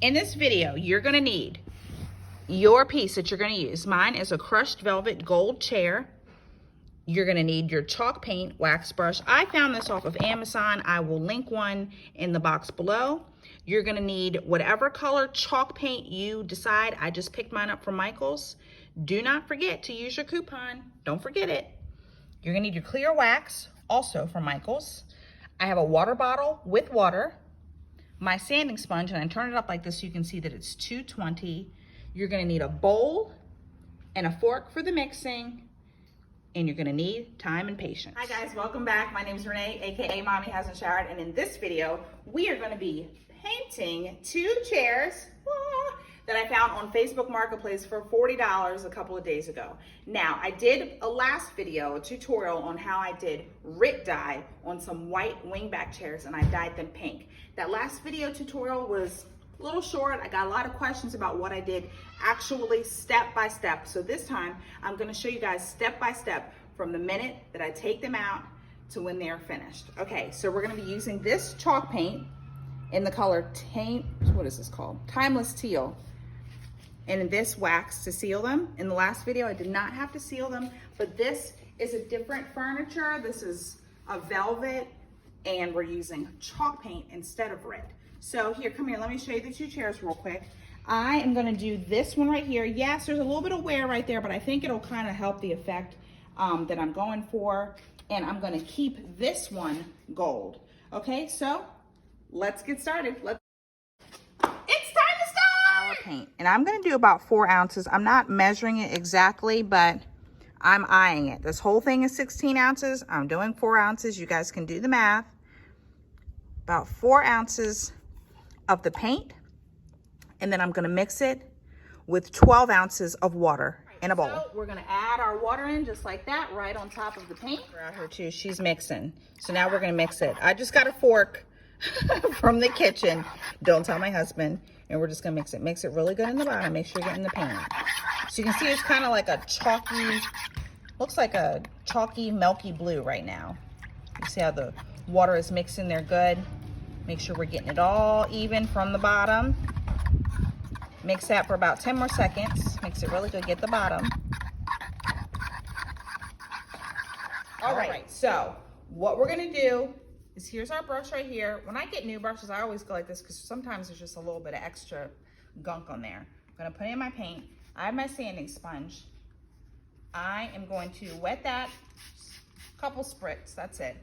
In this video, you're gonna need your piece that you're gonna use. Mine is a crushed velvet gold chair. You're gonna need your chalk paint wax brush. I found this off of Amazon. I will link one in the box below. You're gonna need whatever color chalk paint you decide. I just picked mine up from Michael's. Do not forget to use your coupon. Don't forget it. You're gonna need your clear wax, also from Michael's. I have a water bottle with water, my sanding sponge, and I turn it up like this so you can see that it's 220. You're gonna need a bowl and a fork for the mixing, and you're gonna need time and patience. Hi guys, welcome back. My name is Renee, AKA Mommy Hasn't Showered, and in this video, we are gonna be painting 2 chairs that I found on Facebook Marketplace for $40 a couple of days ago. Now, I did a last video, a tutorial on how I did Rit dye on some white wingback chairs, and I dyed them pink. That last video tutorial was a little short. I got a lot of questions about what I did actually step by step. So this time, I'm gonna show you guys step by step from the minute that I take them out to when they're finished. Okay, so we're gonna be using this chalk paint in the color, what is this called? Timeless Teal. And this wax to seal them. In the last video, I did not have to seal them, but this is a different furniture. This is a velvet, and we're using chalk paint instead of red. So here, come here, let me show you the 2 chairs real quick. I am gonna do this one right here. Yes, there's a little bit of wear right there, but I think it'll kind of help the effect that I'm going for. And I'm gonna keep this one gold. Okay, so let's get started. Paint, and I'm going to do about 4 ounces. I'm not measuring it exactly, but I'm eyeing it. This whole thing is 16 ounces. I'm doing 4 ounces. You guys can do the math. About 4 ounces of the paint, and then I'm going to mix it with 12 ounces of water in a bowl. So we're going to add our water in just like that, right on top of the paint. We're out here too. She's mixing. So now we're going to mix it. I just got a fork from the kitchen. Don't tell my husband. And we're just gonna mix it really good in the bottom. Make sure you're getting the paint. So you can see it's kind of like a chalky, looks like a chalky, milky blue right now. You see how the water is mixed in there good. Make sure we're getting it all even from the bottom. Mix that for about 10 more seconds. Mix it really good, get the bottom. All right, so what we're gonna do is here's our brush right here. When I get new brushes, I always go like this because sometimes there's just a little bit of extra gunk on there. I'm gonna put in my paint. I have my sanding sponge. I am going to wet that, couple spritz, that's it.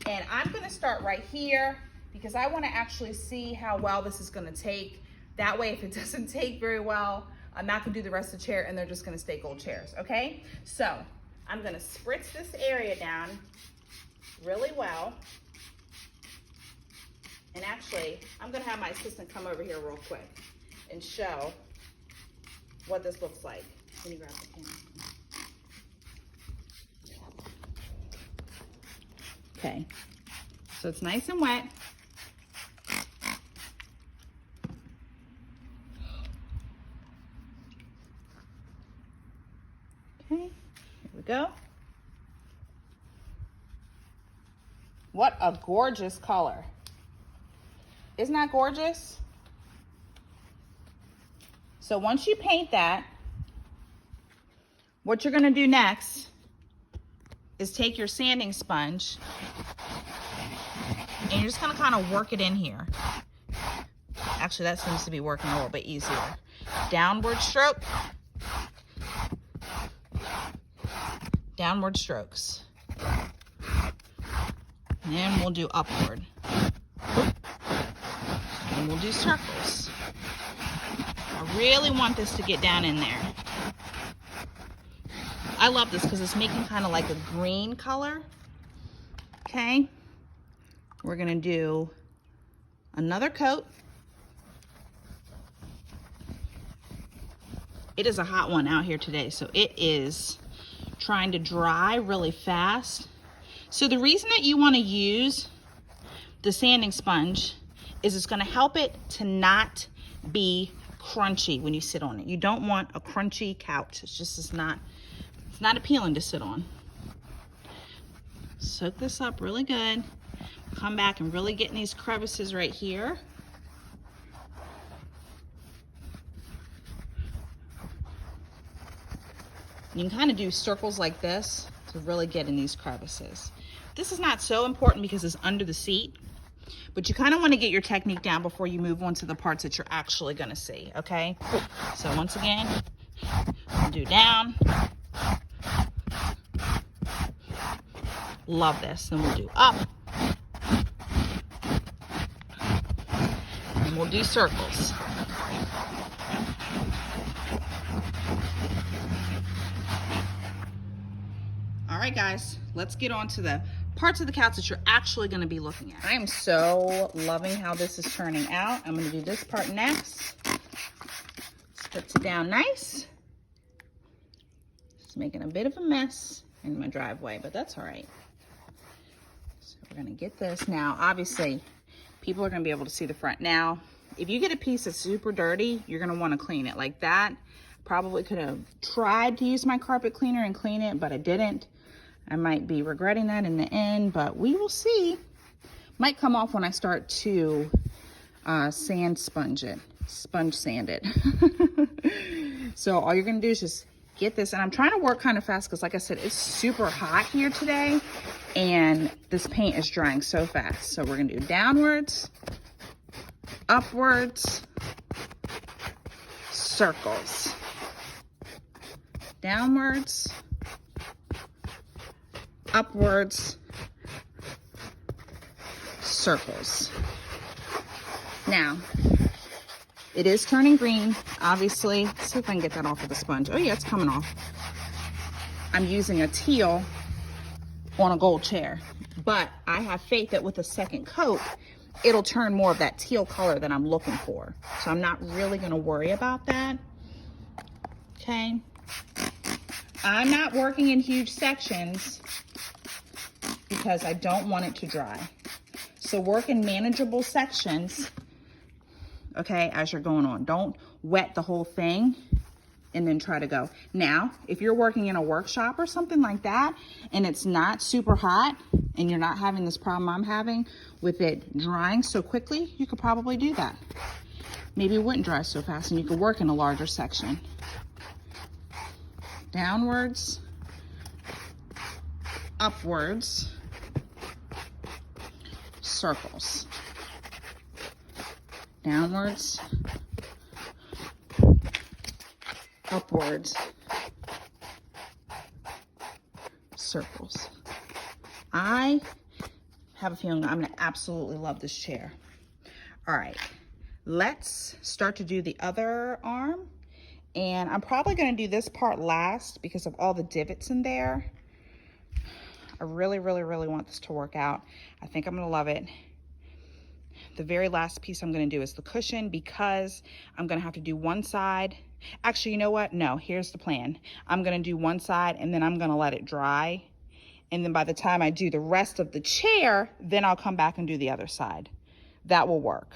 And I'm gonna start right here because I wanna actually see how well this is gonna take. That way, if it doesn't take very well, I'm not gonna do the rest of the chair and they're just gonna stay gold chairs, okay? So I'm gonna spritz this area down really well. And actually, I'm gonna have my assistant come over here real quick and show what this looks like. Let me grab the camera. Okay, so it's nice and wet. Okay, here we go. What a gorgeous color. Isn't that gorgeous? So once you paint that, what you're gonna do next is take your sanding sponge and you're just gonna kind of work it in here. Actually, that seems to be working a little bit easier. Downward stroke. Downward strokes. And then we'll do upward. And we'll do circles. I really want this to get down in there. I love this because it's making kind of like a green color. Okay. We're going to do another coat. It is a hot one out here today, so it is trying to dry really fast. So the reason that you want to use the sanding sponge is it's going to help it to not be crunchy when you sit on it. You don't want a crunchy couch. It's not appealing to sit on. Soak this up really good. Come back and really get in these crevices right here. You can kind of do circles like this to really get in these crevices. This is not so important because it's under the seat, but you kind of want to get your technique down before you move on to the parts that you're actually going to see, okay? So once again, we'll do down. Love this. Then we'll do up. And we'll do circles. All right, guys, let's get on to the parts of the couch that you're actually going to be looking at. I am so loving how this is turning out. I'm going to do this part next. Splits it down nice. Just making a bit of a mess in my driveway, but that's all right. So we're going to get this. Now, obviously, people are going to be able to see the front. Now, if you get a piece that's super dirty, you're going to want to clean it like that. Probably could have tried to use my carpet cleaner and clean it, but I didn't. I might be regretting that in the end, but we will see. Might come off when I start to sponge sand it. So all you're gonna do is just get this, and I'm trying to work kind of fast because like I said, it's super hot here today and this paint is drying so fast. So we're gonna do downwards, upwards, circles, downwards, upwards, circles. Now, it is turning green, obviously. Let's see if I can get that off of the sponge. Oh yeah, it's coming off. I'm using a teal on a gold chair, but I have faith that with a second coat, it'll turn more of that teal color that I'm looking for. So I'm not really gonna worry about that, okay? I'm not working in huge sections because I don't want it to dry. So work in manageable sections, okay, as you're going on. Don't wet the whole thing and then try to go. Now, if you're working in a workshop or something like that and it's not super hot and you're not having this problem I'm having with it drying so quickly, you could probably do that. Maybe it wouldn't dry so fast and you could work in a larger section. Downwards, upwards, circles. Downwards, upwards, circles. I have a feeling I'm gonna absolutely love this chair. All right, let's start to do the other arm. And I'm probably gonna do this part last because of all the divots in there. I really, really, really want this to work out. I think I'm gonna love it. The very last piece I'm gonna do is the cushion because I'm gonna have to do one side. Actually, you know what? No, here's the plan. I'm gonna do one side and then I'm gonna let it dry. And then by the time I do the rest of the chair, then I'll come back and do the other side. That will work.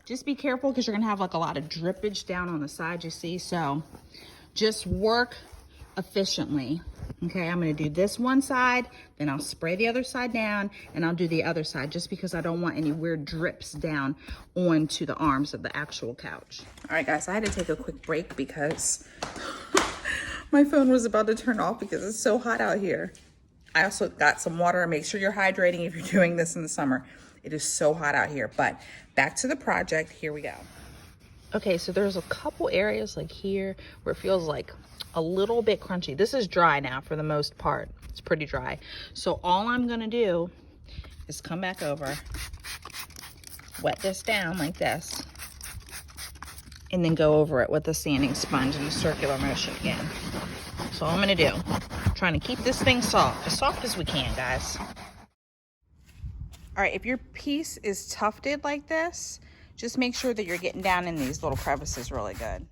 Just be careful because you're gonna have like a lot of drippage down on the side, you see? So just work efficiently. Okay, I'm gonna do this one side, then I'll spray the other side down and I'll do the other side just because I don't want any weird drips down onto the arms of the actual couch. All right guys, I had to take a quick break because my phone was about to turn off because it's so hot out here. I also got some water. Make sure you're hydrating if you're doing this in the summer. It is so hot out here, but back to the project, here we go. Okay, so there's a couple areas like here where it feels like a little bit crunchy. This is dry now for the most part. It's pretty dry. So all I'm gonna do is come back over, wet this down like this, and then go over it with a sanding sponge in a circular motion again. That's all I'm gonna do. I'm trying to keep this thing soft as we can, guys. All right, if your piece is tufted like this, just make sure that you're getting down in these little crevices really good.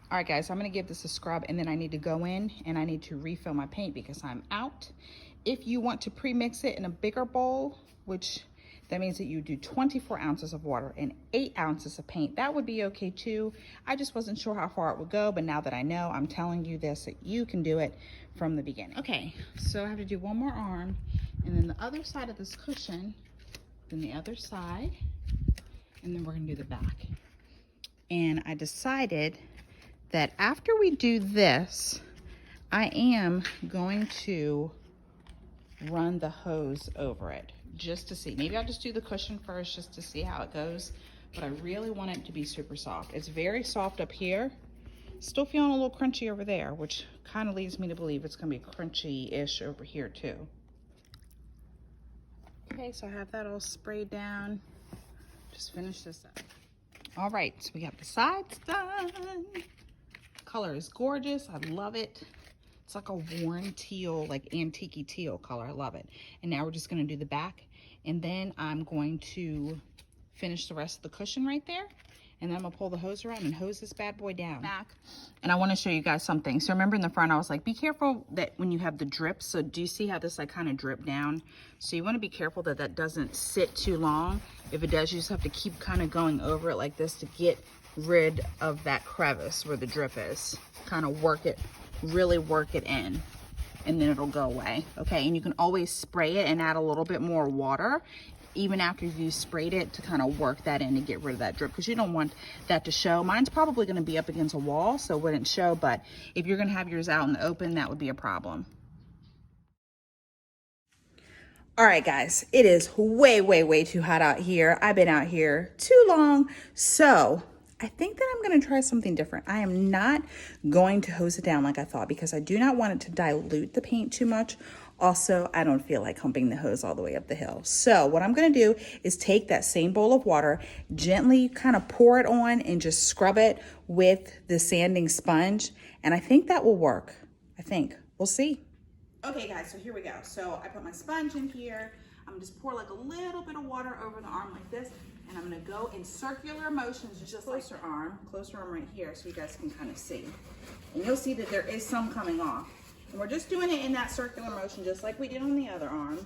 All right, guys, I'm gonna give this a scrub and then I need to go in and I need to refill my paint because I'm out. If you want to pre-mix it in a bigger bowl, which that means that you do 24 ounces of water and 8 ounces of paint. That would be okay too. I just wasn't sure how far it would go, but now that I know, I'm telling you this, that you can do it from the beginning. Okay, so I have to do one more arm, and then the other side of this cushion, then the other side, and then we're gonna do the back. And I decided that after we do this, I am going to run the hose over it just to see. Maybe I'll just do the cushion first just to see how it goes, but I really want it to be super soft. It's very soft up here. Still feeling a little crunchy over there, which kind of leads me to believe it's gonna be crunchy-ish over here too. Okay, so I have that all sprayed down. Just finish this up. All right, so we got the sides done. Color is gorgeous, I love it. It's like a warm teal, like antique teal color. I love it. And now we're just gonna do the back, and then I'm going to finish the rest of the cushion right there, and then I'm gonna pull the hose around and hose this bad boy down. Back. And I wanna show you guys something. So remember in the front, I was like, be careful that when you have the drip, so do you see how this like kind of drip down? So you wanna be careful that that doesn't sit too long. If it does, you just have to keep kind of going over it like this to get rid of that crevice where the drip is. Kind of work it, really work it in, and then it'll go away. Okay, and you can always spray it and add a little bit more water even after you sprayed it to kind of work that in and get rid of that drip, because you don't want that to show. Mine's probably going to be up against a wall, so it wouldn't show, but if you're going to have yours out in the open, that would be a problem. All right, guys, it is way too hot out here. I've been out here too long, so I think that I'm gonna try something different. I am not going to hose it down like I thought, because I do not want it to dilute the paint too much. Also, I don't feel like humping the hose all the way up the hill. So what I'm gonna do is take that same bowl of water, gently kind of pour it on and just scrub it with the sanding sponge. And I think that will work. I think, we'll see. Okay guys, so here we go. So I put my sponge in here. I'm gonna just pour like a little bit of water over the arm like this, and I'm gonna go in circular motions, just closer arm right here, so you guys can kind of see. And you'll see that there is some coming off. And we're just doing it in that circular motion, just like we did on the other arm.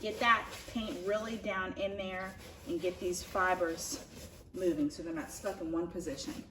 Get that paint really down in there and get these fibers moving so they're not stuck in one position.